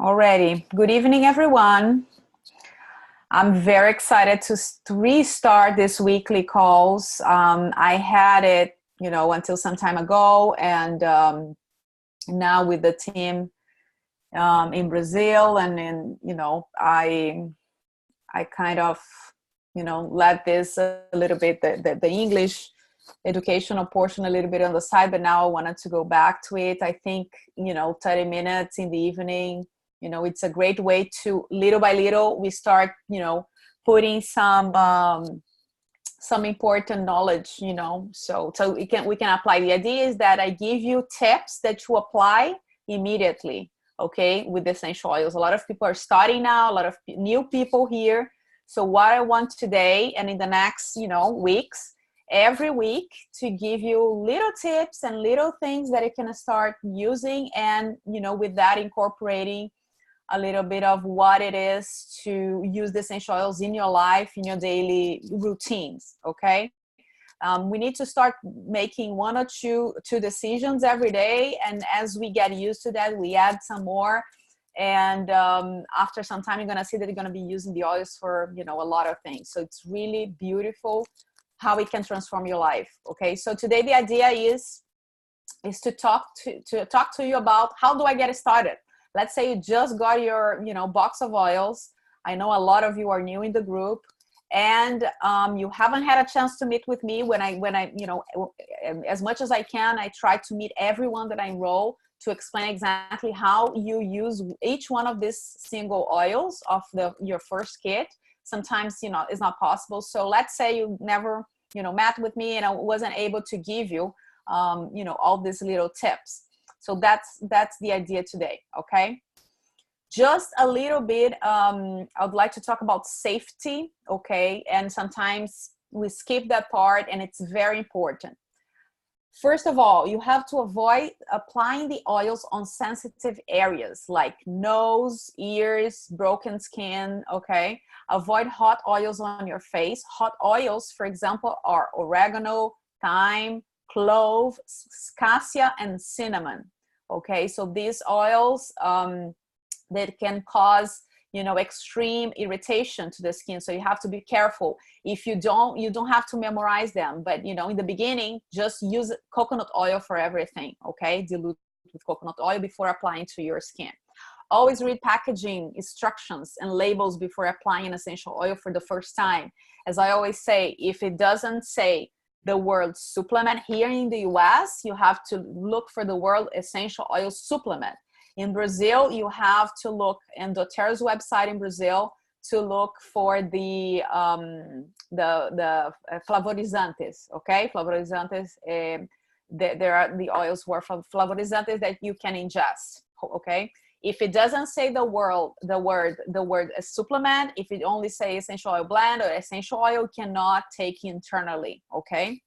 Alrighty. Good evening, everyone. I'm very excited to restart this weekly calls. I had it, until some time ago, and now with the team in Brazil, and in, I kind of, let this a little bit, the English educational portion a little bit on the side, but now I wanted to go back to it. I think, 30 minutes in the evening, it's a great way to, little by little, we start, putting some important knowledge, so we can apply. The idea is that I give you tips that you apply immediately, okay, with essential oils. A lot of people are starting now, a lot of new people here. So what I want today and in the next, weeks, every week, to give you little tips and little things that you can start using, and with that incorporating a little bit of what it is to use the essential oils in your life, in your daily routines. Okay, we need to start making one or two decisions every day, and as we get used to that, we add some more. And after some time, you're gonna see that you're gonna be using the oils for a lot of things. So it's really beautiful how it can transform your life. Okay, so today the idea is to talk to you about how do I get started. Let's say you just got your box of oils. I know a lot of you are new in the group, and you haven't had a chance to meet with me. When I as much as I can, I try to meet everyone that I enroll to explain exactly how you use each one of these single oils of your first kit. Sometimes it's not possible. So let's say you never met with me, and I wasn't able to give you all these little tips. So that's the idea today. Okay, just a little bit. I would like to talk about safety. Okay, and sometimes we skip that part, and it's very important. First of all, you have to avoid applying the oils on sensitive areas like nose, ears, broken skin, okay? Avoid hot oils on your face. Hot oils, for example, are oregano, thyme, clove, cassia, and cinnamon, okay? So these oils that can cause extreme irritation to the skin. So you have to be careful. If you don't have to memorize them, but in the beginning, just use coconut oil for everything, okay? Dilute with coconut oil before applying to your skin. Always read packaging instructions and labels before applying an essential oil for the first time. As I always say, if it doesn't say the word supplement here in the US, you have to look for the word essential oil supplement. In Brazil, you have to look in doTERRA's website in Brazil to look for the flavorizantes, okay? Flavorizantes, there are the oils for flavorizantes that you can ingest, okay? If it doesn't say the word supplement, if it only says essential oil blend or essential oil, cannot take internally, okay?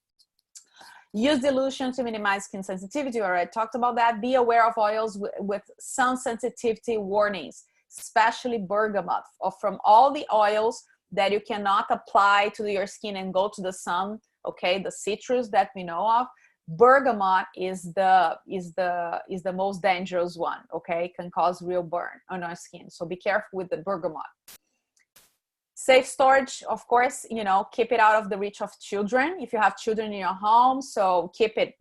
Use dilution to minimize skin sensitivity. I already talked about that. Be aware of oils with sun sensitivity warnings, especially bergamot. From all the oils that you cannot apply to your skin and go to the sun, okay, the citrus that we know of, bergamot is the most dangerous one, okay? It can cause real burn on our skin. So be careful with the bergamot. Safe storage, of course, keep it out of the reach of children. If you have children in your home, so keep it,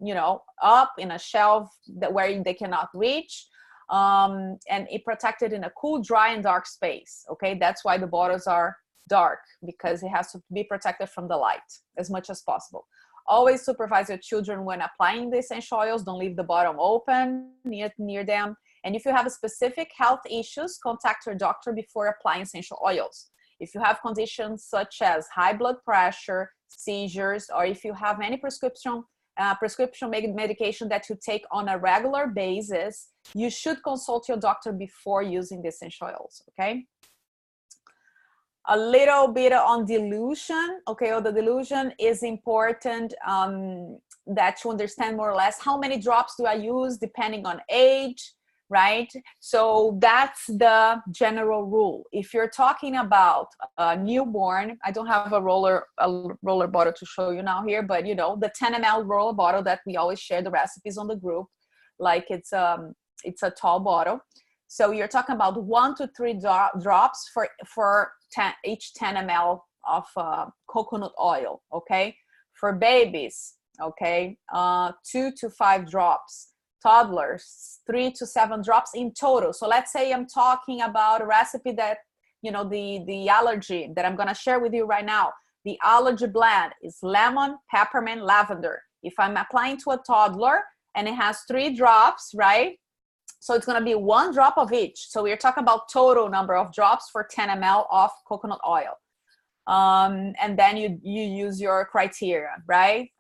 up in a shelf where they cannot reach, and it protected in a cool, dry, and dark space. Okay, that's why the bottles are dark, because it has to be protected from the light as much as possible. Always supervise your children when applying the essential oils. Don't leave the bottle open near them. And if you have specific health issues, contact your doctor before applying essential oils. If you have conditions such as high blood pressure, seizures, or if you have any prescription medication that you take on a regular basis, you should consult your doctor before using the essential oils, okay? A little bit on dilution, okay? The dilution is important that you understand more or less how many drops do I use depending on age, right? So that's the general rule. If you're talking about a newborn, I don't have a roller bottle to show you now here, but the 10 ml roller bottle that we always share the recipes on the group, like it's a tall bottle. So you're talking about 1 to 3 drops for each 10 ml of coconut oil, okay? For babies, okay, 2 to 5 drops. Toddlers, 3 to 7 drops in total. So let's say I'm talking about a recipe that, you know, the allergy that I'm gonna share with you right now. The allergy blend is lemon, peppermint, lavender. If I'm applying to a toddler and it has 3 drops, right? So it's gonna be 1 drop of each. So we're talking about total number of drops for 10 ml of coconut oil. And then you use your criteria, right?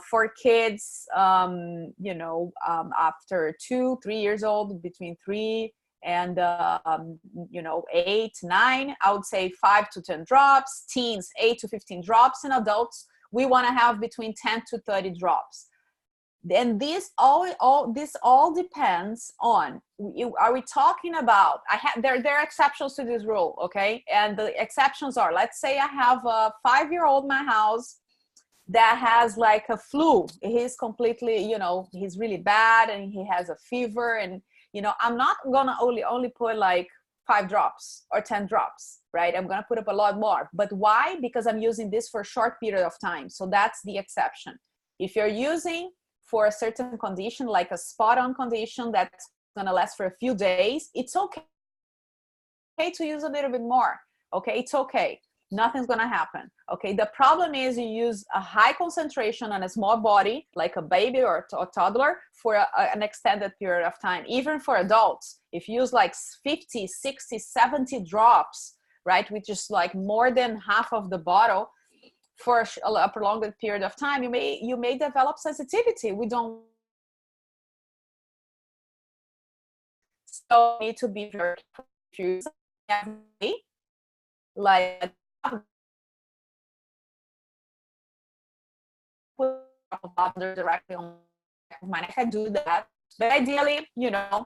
For kids, you know, after 2, 3 years old, between 3 and you know, 8, 9, I would say 5 to 10 drops. Teens, 8 to 15 drops. And adults, we want to have between 10 to 30 drops. And this all depends on, are we talking about, there are exceptions to this rule, okay? And the exceptions are, let's say I have a 5-year-old in my house that has like a flu. He's completely, you know, he's really bad and he has a fever, and you know, I'm not gonna only put like 5 drops or 10 drops, right? I'm gonna put up a lot more. But why? Because I'm using this for a short period of time. So that's the exception. If you're using for a certain condition, like a spot-on condition that's gonna last for a few days, it's okay to use a little bit more, okay? It's okay. Nothing's gonna happen, okay? The problem is you use a high concentration on a small body, like a baby or a toddler, for an extended period of time. Even for adults, if you use like 50, 60, 70 drops, right, which is like more than half of the bottle, for a prolonged period of time, you may develop sensitivity. We don't, so need to be very careful. Like put lavender directly on mine. I can do that, but ideally, you know,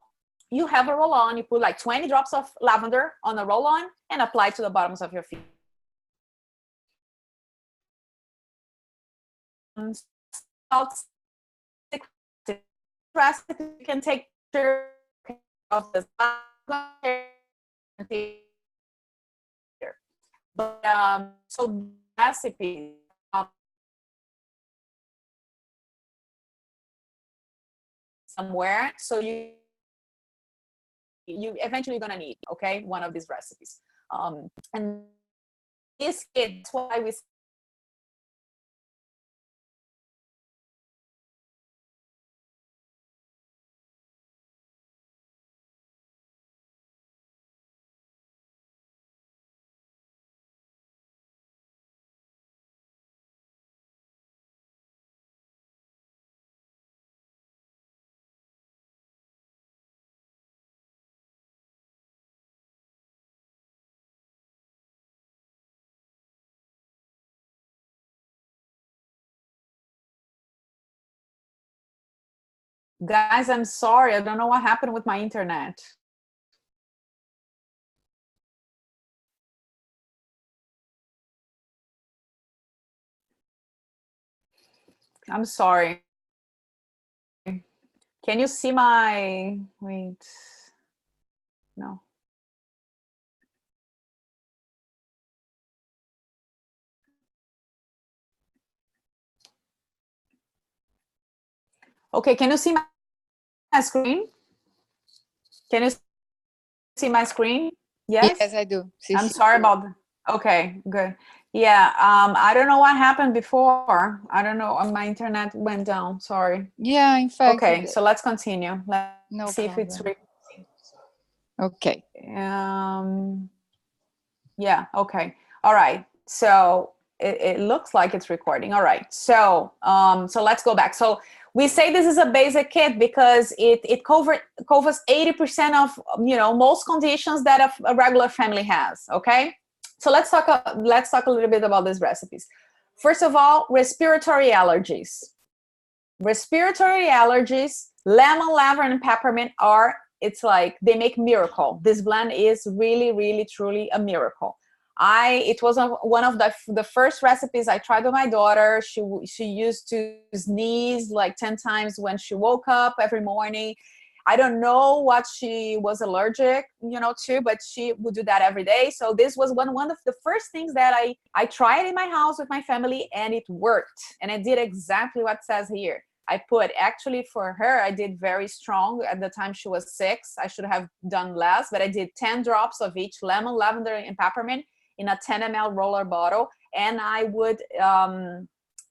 you have a roll-on. You put like 20 drops of lavender on a roll-on and apply to the bottoms of your feet. Recipe, you can take pictures of this, but so recipe somewhere, so you eventually gonna need, okay, one of these recipes. And this is why we guys, I'm sorry, I don't know what happened with my internet. I'm sorry. Can you see my, wait, no. Okay, can you see my screen? Can you see my screen? Yes? Yes, I do. I'm sorry about that. Okay, good. Yeah, I don't know what happened before. I don't know, my internet went down, sorry. Yeah, in fact. Okay, so let's continue. Let's see if it's okay. Yeah, okay. All right. So it looks like it's recording. All right. So so let's go back. So we say this is a basic kit because it covers 80% of, you know, most conditions that a regular family has. Okay. So let's talk a little bit about these recipes. First of all, respiratory allergies. Respiratory allergies, lemon, lavender, and peppermint are, it's like they make miracle. This blend is really, really, truly a miracle. It was one of the first recipes I tried with my daughter. She used to sneeze like 10 times when she woke up every morning. I don't know what she was allergic, to, but she would do that every day. So this was one of the first things that I tried in my house with my family, and it worked. And I did exactly what it says here. I put, actually for her, I did very strong. At the time she was 6. I should have done less, but I did 10 drops of each, lemon, lavender, and peppermint, in a 10 ml roller bottle. And I would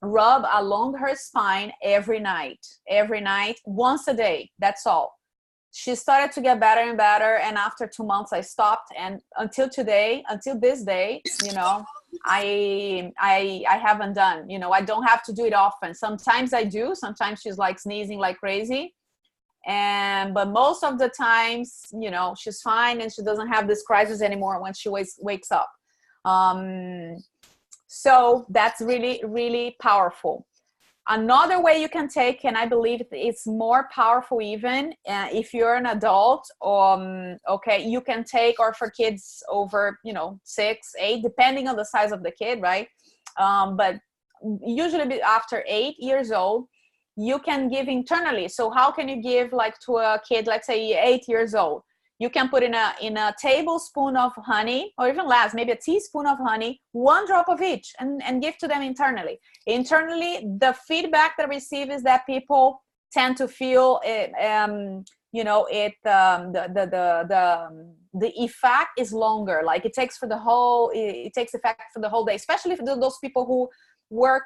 rub along her spine every night, once a day. That's all. She started to get better and better. And after 2 months, I stopped. And until this day, I haven't done, I don't have to do it often. Sometimes I do. Sometimes she's like sneezing like crazy. But most of the times, she's fine, and she doesn't have this crisis anymore when she wakes up. So that's really, really powerful. Another way you can take, and I believe it's more powerful even if you're an adult, okay, you can take, or for kids over, 6, 8, depending on the size of the kid, right? But usually after 8 years old, you can give internally. So how can you give, like, to a kid, let's say 8 years old? You can put in a tablespoon of honey, or even less, maybe a teaspoon of honey, 1 drop of each, and give to them internally. Internally, the feedback that I receive is that people tend to feel it, the effect is longer. Like it takes effect for the whole day, especially for those people who work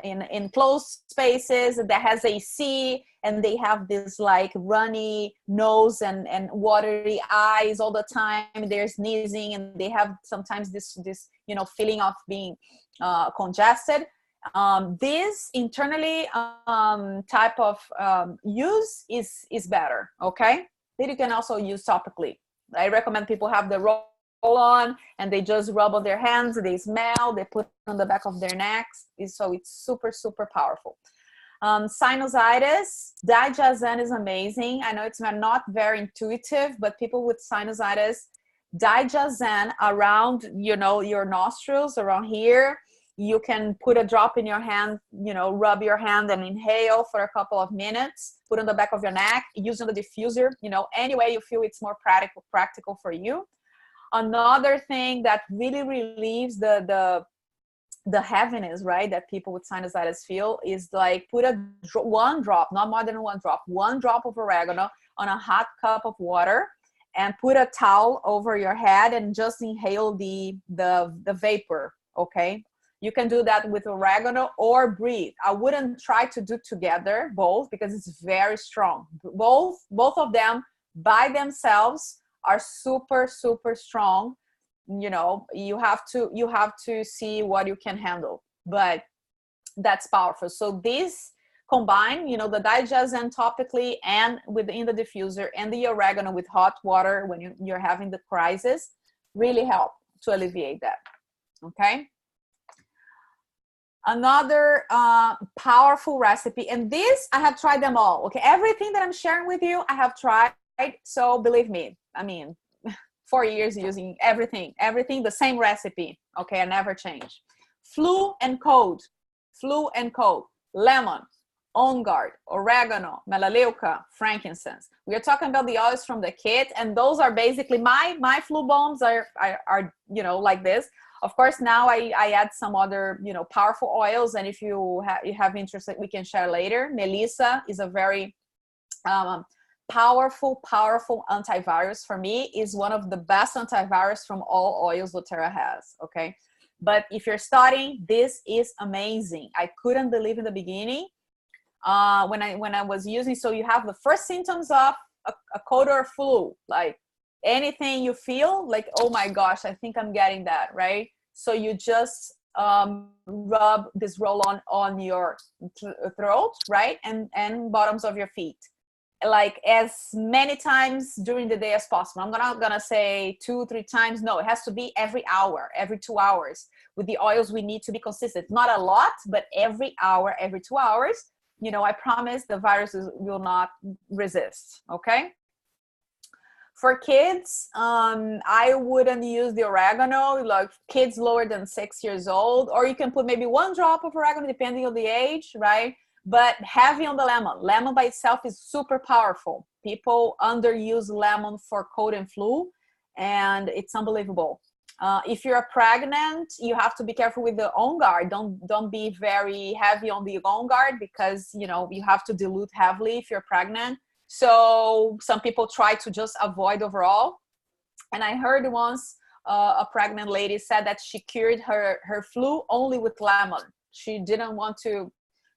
in closed spaces that has AC, and they have this like runny nose and watery eyes all the time. They're sneezing, and they have sometimes this feeling of being congested. This internally type of use is better. Okay, then you can also use topically. I recommend people have the roll on, and they just rub on their hands, they smell, they put on the back of their necks. So it's super, super powerful. Sinusitis, digoxin is amazing. I know it's not very intuitive, but people with sinusitis, digoxin around, your nostrils, around here, you can put a drop in your hand, rub your hand and inhale for a couple of minutes, put on the back of your neck, using the diffuser, any way you feel it's more practical for you. Another thing that really relieves the heaviness, right, that people with sinusitis feel, is like put 1 drop, not more than 1 drop, 1 drop of oregano on a hot cup of water, and put a towel over your head and just inhale the vapor. Okay, you can do that with oregano or breathe. I wouldn't try to do together both, because it's very strong. Both of them by themselves are super, super strong. You have to see what you can handle, but that's powerful. So this combine, the digoxin topically and within the diffuser, and the oregano with hot water when you're having the crisis, really help to alleviate that. Okay. Another powerful recipe, and this, I have tried them all. Okay, everything that I'm sharing with you, I have tried. So believe me, 4 years using everything, the same recipe. Okay, I never change. Flu and cold, lemon, on guard, oregano, melaleuca, frankincense. We are talking about the oils from the kit, and those are basically my flu bombs are like this. Of course, now I add some other powerful oils, and if you have interest, we can share later. Melissa is a very powerful antivirus. For me, is one of the best antivirus from all oils doTERRA has. Okay, but if you're starting, this is amazing. I couldn't believe in the beginning when I was using. So you have the first symptoms of a cold or flu, like anything you feel like, oh my gosh, I think I'm getting that, right? So you just rub this roll on your throat, right, and bottoms of your feet, like as many times during the day as possible. I'm not gonna say 2-3 times. No, it has to be every hour, every 2 hours. With the oils, we need to be consistent. Not a lot, but every hour, every 2 hours. I promise the viruses will not resist. Okay. For kids, I wouldn't use the oregano, like kids lower than 6 years old, or you can put maybe 1 drop of oregano depending on the age, right? but heavy on the lemon. Lemon by itself is super powerful. People underuse lemon for cold and flu, and it's unbelievable. If you're pregnant, you have to be careful with the on guard. Don't be very heavy on the on guard, because you know you have to dilute heavily if you're pregnant. So some people try to just avoid overall. And I heard once a pregnant lady said that she cured her flu only with lemon. She didn't want to,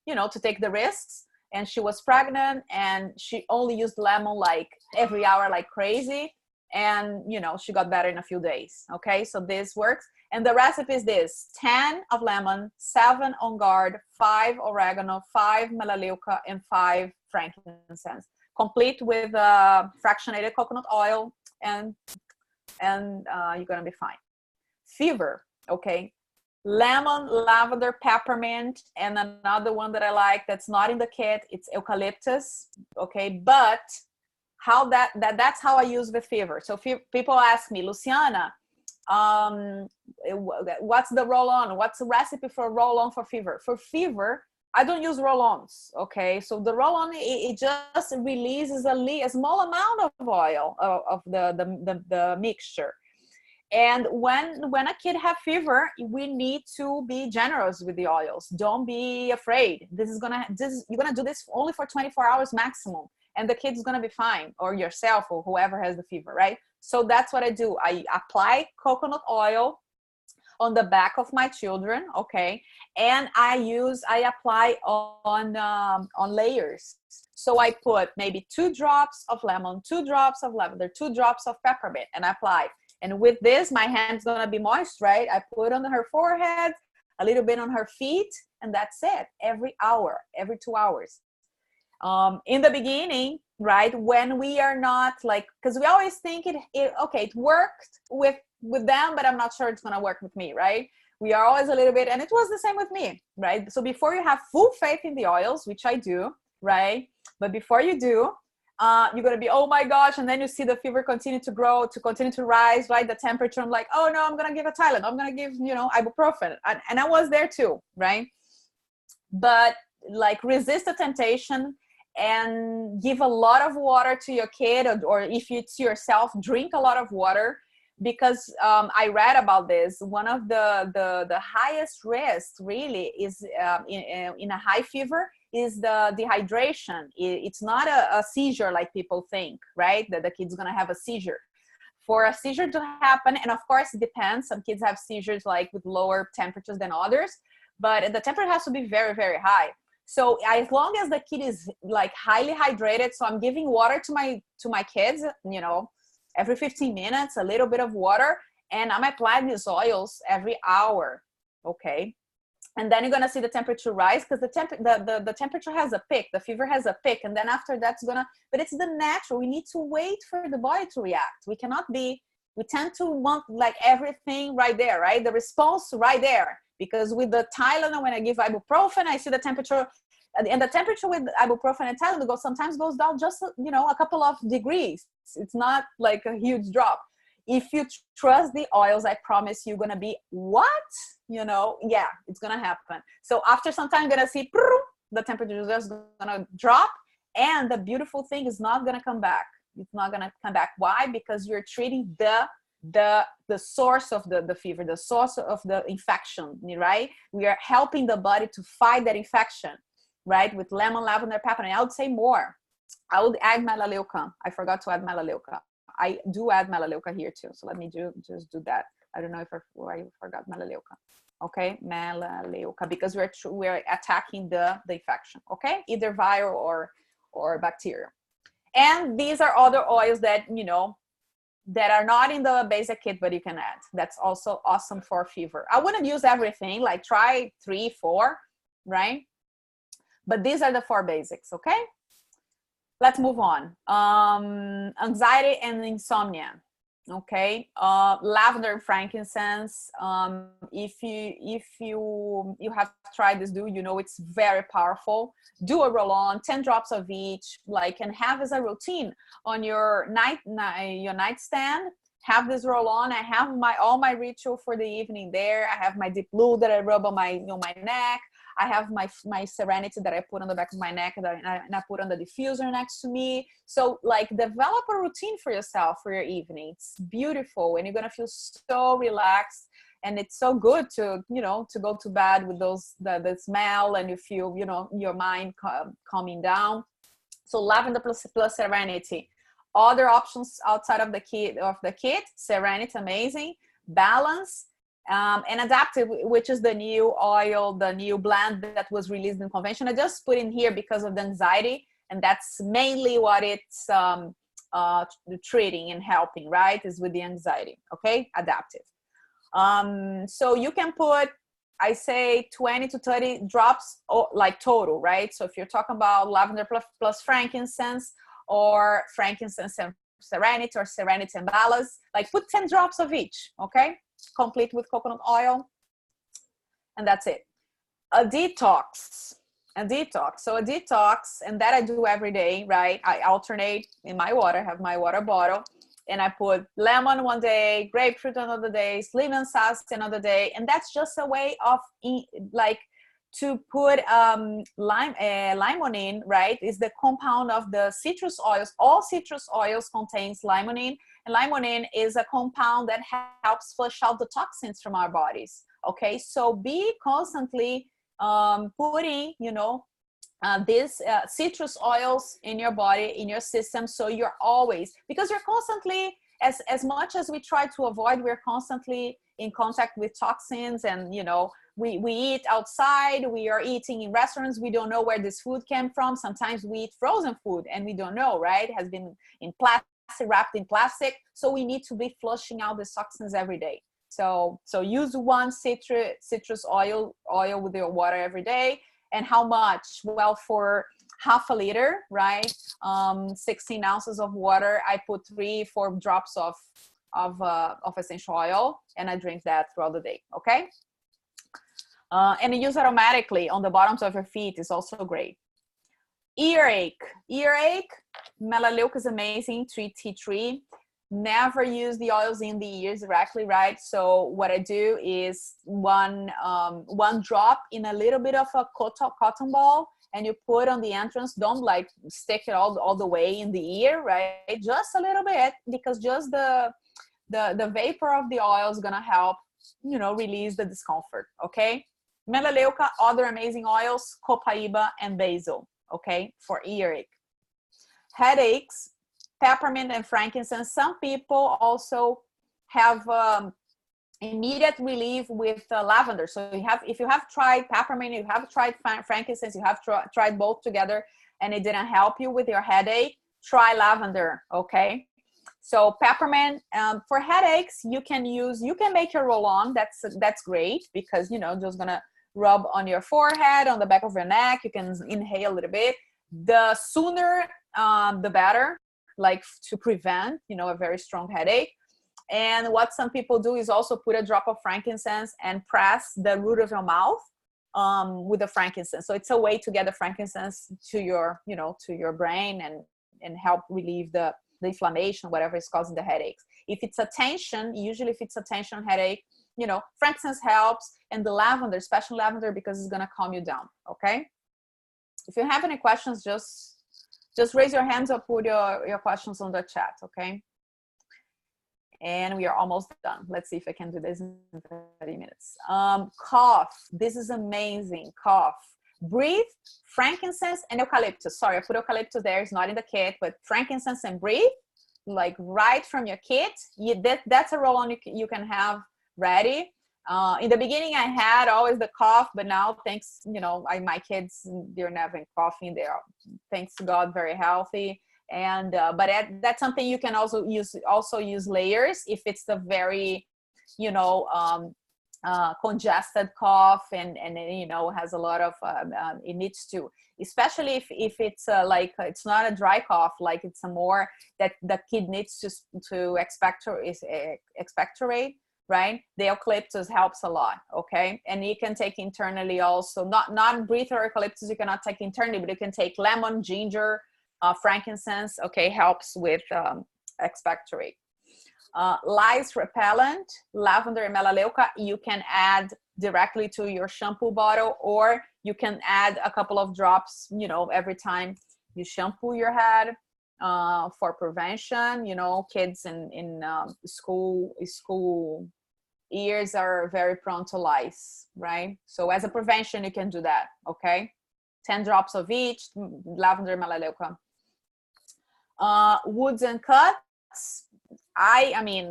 you know, to take the risks, and she was pregnant, and she only used lemon like every hour like crazy, and you know she got better in a few days. Okay, so this works. And the recipe is this: 10 of lemon, 7 on guard, 5 oregano, 5 melaleuca, and 5 frankincense, complete with fractionated coconut oil, and you're gonna be fine. Fever, okay, lemon, lavender, peppermint, and another one that I like that's not in the kit, it's eucalyptus. Okay, but how that's how I use with fever. So people ask me, Luciana, what's the roll-on? What's the recipe for roll-on for fever? For fever, I don't use roll-ons. Okay, so the roll-on, it just releases a small amount of oil of the mixture. And when a kid have fever, we need to be generous with the oils. Don't be afraid. You're gonna do this only for 24 hours maximum, and the kid's gonna be fine, or yourself, or whoever has the fever, right? So that's what I do. I apply coconut oil on the back of my children, okay, and I apply on layers. So I put maybe 2 drops of lemon, 2 drops of lavender, 2 drops of peppermint, and I apply. And with this, my hand's gonna be moist, right? I put on her forehead, a little bit on her feet, and that's it. Every hour, every 2 hours. In the beginning, right, when we are not like, because we always think it worked with them, but I'm not sure it's gonna work with me, right? We are always a little bit, and it was the same with me, right? So before you have full faith in the oils, which I do, right? But before you do, you're gonna be, oh my gosh, and then you see the fever continue to grow, to continue to rise, right? The temperature, I'm like, oh no, I'm gonna give a Tylenol, I'm gonna give, you know, ibuprofen, and I was there too, right? But like, resist the temptation and give a lot of water to your kid, or if it's yourself, drink a lot of water, because I read about this. One of the highest risks really is in a high fever is the dehydration. It's not a seizure like people think, right? That the kid's gonna have a seizure. For a seizure to happen, and of course it depends, some kids have seizures like with lower temperatures than others, but the temperature has to be very, very high. So as long as the kid is like highly hydrated, so I'm giving water to my kids, you know, every 15 minutes, a little bit of water, and I'm applying these oils every hour, okay? And then you're gonna see the temperature rise, because the temperature has a peak, the fever has a peak, and then after that's but it's the natural. We need to wait for the body to react. We tend to want like everything right there, right? The response right there. Because with the Tylenol, when I give ibuprofen, I see the temperature, and the temperature with ibuprofen and Tylenol sometimes goes down just, you know, a couple of degrees. It's not like a huge drop. If you trust the oils, I promise you're gonna be, what? You know, yeah, it's gonna happen. So after some time, you're gonna see the temperature is just gonna drop, and the beautiful thing is not gonna come back. It's not gonna come back. Why? Because you're treating the source of the fever, the source of the infection, right? We are helping the body to fight that infection, right? With lemon, lavender, peppermint. I would say more. I would add melaleuca. I forgot to add melaleuca. I do add melaleuca here too. So let me just do that. I don't know if I forgot melaleuca. Okay, melaleuca, because we're attacking the infection. Okay, either viral or bacterial. And these are other oils that, you know, that are not in the basic kit, but you can add. That's also awesome for fever. I wouldn't use everything, like try 3, 4, right? But these are the 4 basics, okay? Let's move on. Anxiety and insomnia, okay? Lavender and frankincense. If you have tried this, you know it's very powerful. Do a roll-on, 10 drops of each, like, and have as a routine on your nightstand. Have this roll-on. I have all my ritual for the evening there. I have my deep blue that I rub on my neck. I have my Serenity that I put on the back of my neck, and I put on the diffuser next to me. So like develop a routine for yourself for your evening. It's beautiful, and you're gonna feel so relaxed. And it's so good to, you know, to go to bed with those, the smell, and you feel, you know, your mind calming down. So lavender plus Serenity. Other options outside of the kit, Serenity, amazing. Balance, and Adaptive, which is the new oil, the new blend that was released in convention. I just put in here because of the anxiety, and that's mainly what it's treating and helping, right? Is with the anxiety, okay? Adaptive. So you can put, I say 20 to 30 drops, like total, right? So if you're talking about lavender plus frankincense, or frankincense and Serenity, or Serenity and Balance, like put 10 drops of each, okay? Complete with coconut oil, and that's it. A detox. So a detox, and that I do every day, right? I alternate in my water, I have my water bottle, and I put lemon one day, grapefruit another day, lemon sauce another day. And that's just a way of like to put limonene, right? Is the compound of the citrus oils. All citrus oils contains limonene, and limonene is a compound that helps flush out the toxins from our bodies. Okay, so be constantly putting, you know, these citrus oils in your body, in your system, so you're always, because you're constantly, as much as we try to avoid, we're constantly in contact with toxins. And you know, we eat outside, we are eating in restaurants, we don't know where this food came from. Sometimes we eat frozen food and we don't know, right? It has been in plastic, wrapped in plastic. So we need to be flushing out the toxins every day. So use one citrus oil with your water every day. And how much? Well, for half a liter, right? 16 ounces of water, I put 3-4 drops of essential oil, and I drink that throughout the day. Okay. And use it automatically on the bottoms of your feet is also great. Earache, melaleuca is amazing. Tea tree. Never use the oils in the ears directly, right? So what I do is one drop in a little bit of a cotton ball, and you put on the entrance. Don't like stick it all the way in the ear, right? Just a little bit, because just the vapor of the oil is gonna help, you know, release the discomfort. Okay. Melaleuca, other amazing oils, copaiba and basil. Okay, for earache. Headaches, peppermint and frankincense. Some people also have immediate relief with lavender. So if you have tried peppermint, you have tried frankincense, you have tried both together, and it didn't help you with your headache, try lavender. Okay. So peppermint, for headaches, you can make your roll-on. That's great, because, you know, just gonna rub on your forehead, on the back of your neck. You can inhale a little bit. The sooner, the better, like to prevent, you know, a very strong headache. And what some people do is also put a drop of frankincense and press the root of your mouth with the frankincense. So it's a way to get the frankincense to your, you know, to your brain, and help relieve the inflammation, whatever is causing the headaches. If it's a tension, usually if it's a tension headache, you know, frankincense helps, and the lavender, especially lavender, because it's gonna calm you down. Okay. If you have any questions, just raise your hands or put your questions on the chat. Okay. And we are almost done. Let's see if I can do this in 30 minutes. Cough. This is amazing. Cough. Breathe, frankincense, and eucalyptus. Sorry, I put eucalyptus there. It's not in the kit, but frankincense and breathe, like right from your kit. That's a roll-on you can have ready. In the beginning, I had always the cough, but now, thanks, you know, my kids, they're never coughing. They are, thanks to God, very healthy. And but that's something you can also use layers if it's the very, you know, congested cough, and you know, has a lot of it needs to, especially if it's like it's not a dry cough, like it's a more that the kid needs to expectorate, right? The eucalyptus helps a lot. Okay. And you can take internally also, not breathe or eucalyptus, you cannot take internally, but you can take lemon, ginger, frankincense. Okay. Helps with expectorate. Lice repellent, lavender and melaleuca, you can add directly to your shampoo bottle, or You can add a couple of drops, you know, every time you shampoo your head, for prevention. You know, kids in school ears are very prone to lice, right? So as a prevention, you can do that, okay? 10 drops of each, lavender, melaleuca. Wounds and cuts. I mean,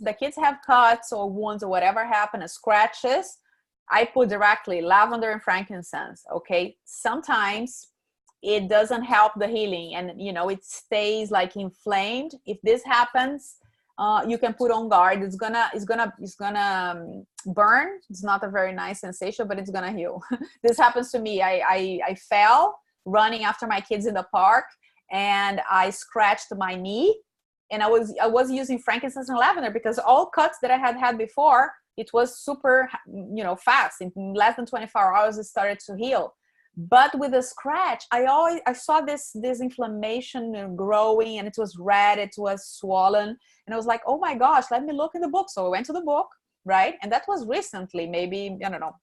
the kids have cuts or wounds or whatever happened, scratches. I put directly lavender and frankincense, okay? Sometimes it doesn't help the healing, and you know, it stays like inflamed. If this happens, you can put On Guard. It's gonna burn. It's not a very nice sensation, but it's gonna heal. This happens to me. I fell running after my kids in the park, and I scratched my knee, and I was using frankincense and lavender because all cuts that I had before, it was super, you know, fast. In less than 24 hours, it started to heal. But with the scratch, I saw this inflammation growing, and it was red, it was swollen, and I was like, oh my gosh, let me look in the book. So I went to the book, right? And that was recently, maybe, I don't know,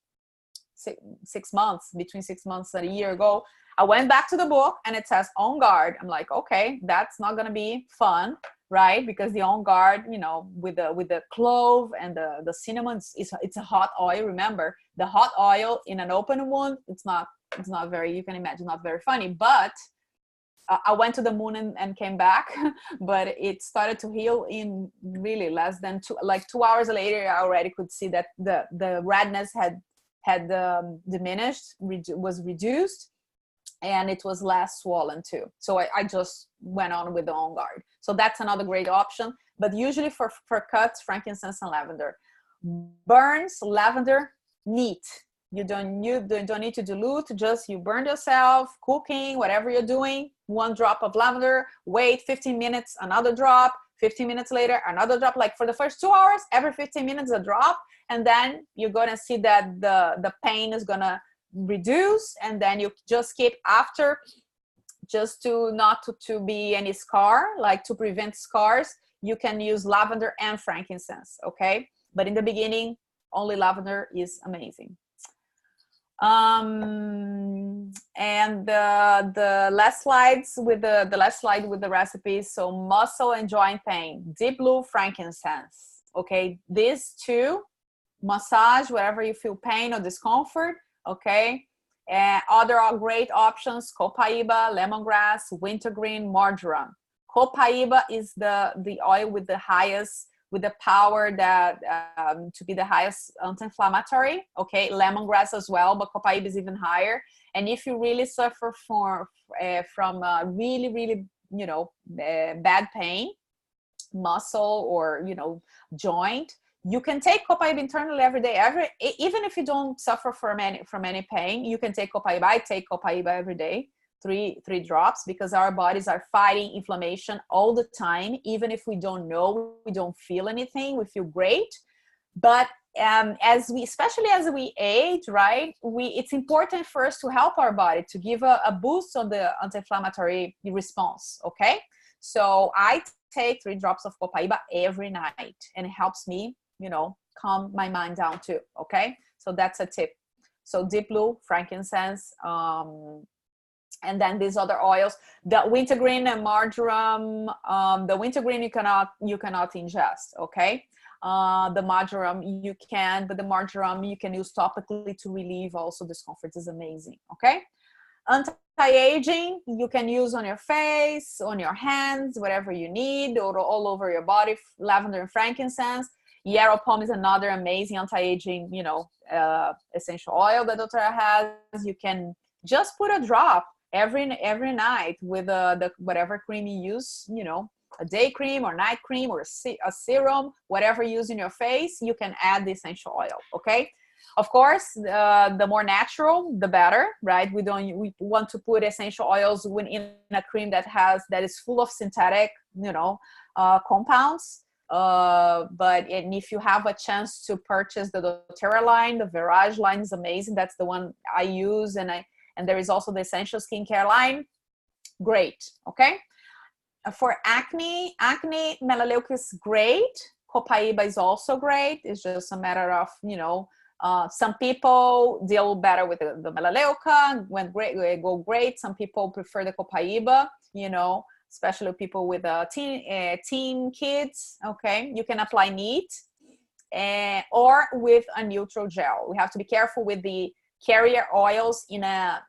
6 months, between 6 months and a year ago. I went back to the book, and it says On Guard. I'm like, okay, that's not gonna be fun, right? Because the On Guard, you know, with the clove and the cinnamon, it's a hot oil. Remember, the hot oil in an open wound, it's not very, you can imagine, not very funny. But I went to the moon and came back, but it started to heal in really less than 2 hours later. I already could see that the redness had diminished, was reduced, and it was less swollen too. So I just went on with the On Guard. So that's another great option. But usually for cuts, frankincense and lavender. Burns, lavender, neat. You don't need to dilute, just you burn yourself, cooking, whatever you're doing, 1 drop of lavender, wait 15 minutes, another drop, 15 minutes later, another drop. Like for the first 2 hours, every 15 minutes a drop, and then you're gonna see that the pain is gonna reduce, and then you just keep after, just to not to be any scar, like to prevent scars, you can use lavender and frankincense, okay? But in the beginning, only lavender is amazing. And the last slides with the last slide with the recipes. So muscle and joint pain, deep blue, frankincense, okay? These two, massage wherever you feel pain or discomfort, okay? And other great options, copaiba, lemongrass, wintergreen, marjoram. Copaiba is the oil with the highest, with the power that to be the highest anti-inflammatory, okay? Lemongrass as well, but copaiba is even higher. And if you really suffer from really, you know, bad pain, muscle or, you know, joint, you can take copaiba internally every day. Even if you don't suffer from any pain, you can take copaiba. I take copaiba every day, three drops, because our bodies are fighting inflammation all the time. Even if we don't know, we don't feel anything, we feel great. But especially as we age, right, it's important for us to help our body, to give a boost on the anti-inflammatory response, okay? So I take 3 drops of copaiba every night, and it helps me, you know, calm my mind down too, okay? So that's a tip. So deep blue, frankincense, and then these other oils, the wintergreen and marjoram. The wintergreen you cannot ingest, okay? The marjoram you can, but the marjoram you can use topically to relieve also discomfort. Is amazing, okay? Anti-aging, you can use on your face, on your hands, whatever you need, or all over your body. Lavender and frankincense. Yarrow pom is another amazing anti-aging, you know, essential oil that Dr. has. You can just put a drop every night with the whatever cream you use, you know, a day cream or night cream or a serum, whatever you use in your face, you can add the essential oil, okay? Of course, the more natural, the better, right? We want to put essential oils in a cream that is full of synthetic, you know, compounds. But if you have a chance to purchase the doTERRA line, the Virage line is amazing. That's the one I use, and there is also the Essential Skincare line. Great, okay? For acne, melaleuca is great. Copaiba is also great. It's just a matter of, you know, Some people deal better with the melaleuca, went great, go great. Some people prefer the copaiba, you know, especially people with teen kids. Okay, you can apply neat or with a neutral gel. We have to be careful with the carrier oils in a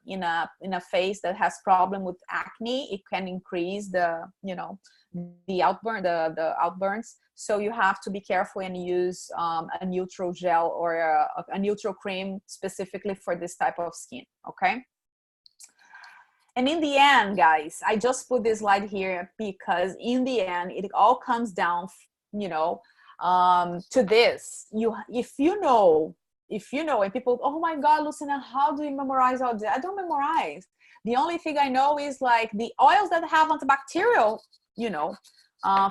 face that has problem with acne. It can increase the, you know, the outburns. So you have to be careful and use a neutral gel or a neutral cream specifically for this type of skin. Okay. And in the end, guys, I just put this slide here because in the end, it all comes down, you know, to this. If you know, and people, oh my God, Lucina, how do you memorize all this? I don't memorize. The only thing I know is like the oils that have antibacterial, you know,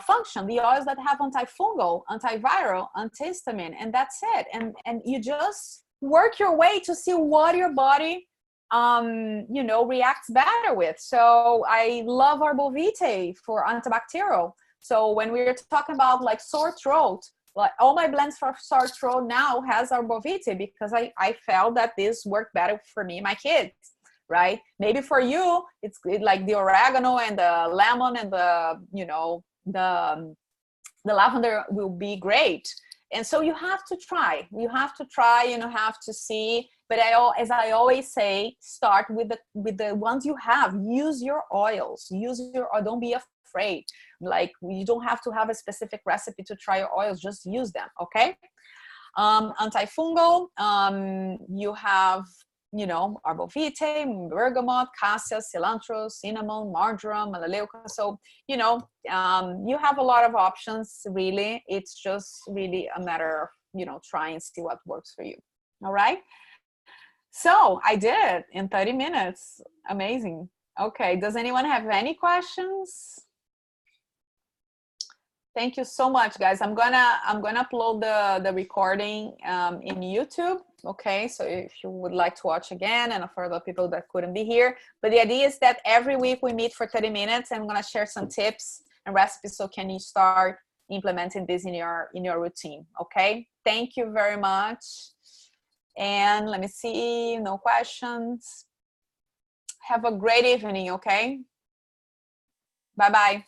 function, the oils that have antifungal, antiviral, antihistamine, and that's it. And you just work your way to see what your body, you know, reacts better with. So I love Arbovitae for antibacterial. So when we're talking about like sore throat, like all my blends for sore throat now has Arbovitae because I felt that this worked better for me and my kids, right? Maybe for you, it's like the oregano and the lemon and the, you know, the lavender will be great. And so you have to try, you know, have to see. But as I always say, start with the ones you have. Use your oils, or don't be afraid. Like you don't have to have a specific recipe to try your oils, just use them. Okay. Antifungal, you have, you know, Arbovitae, bergamot, cassia, cilantro, cinnamon, marjoram, melaleuca. So, you know, you have a lot of options, really. It's just really a matter of, you know, try and see what works for you. All right. So I did it in 30 minutes. Amazing. Okay. Does anyone have any questions? Thank you so much, guys. I'm gonna upload the recording in YouTube. Okay, so if you would like to watch again, and for the people that couldn't be here, but the idea is that every week we meet for 30 minutes, and I'm gonna share some tips and recipes. So can you start implementing this in your routine? Okay. Thank you very much. And let me see. No questions. Have a great evening. Okay. Bye bye.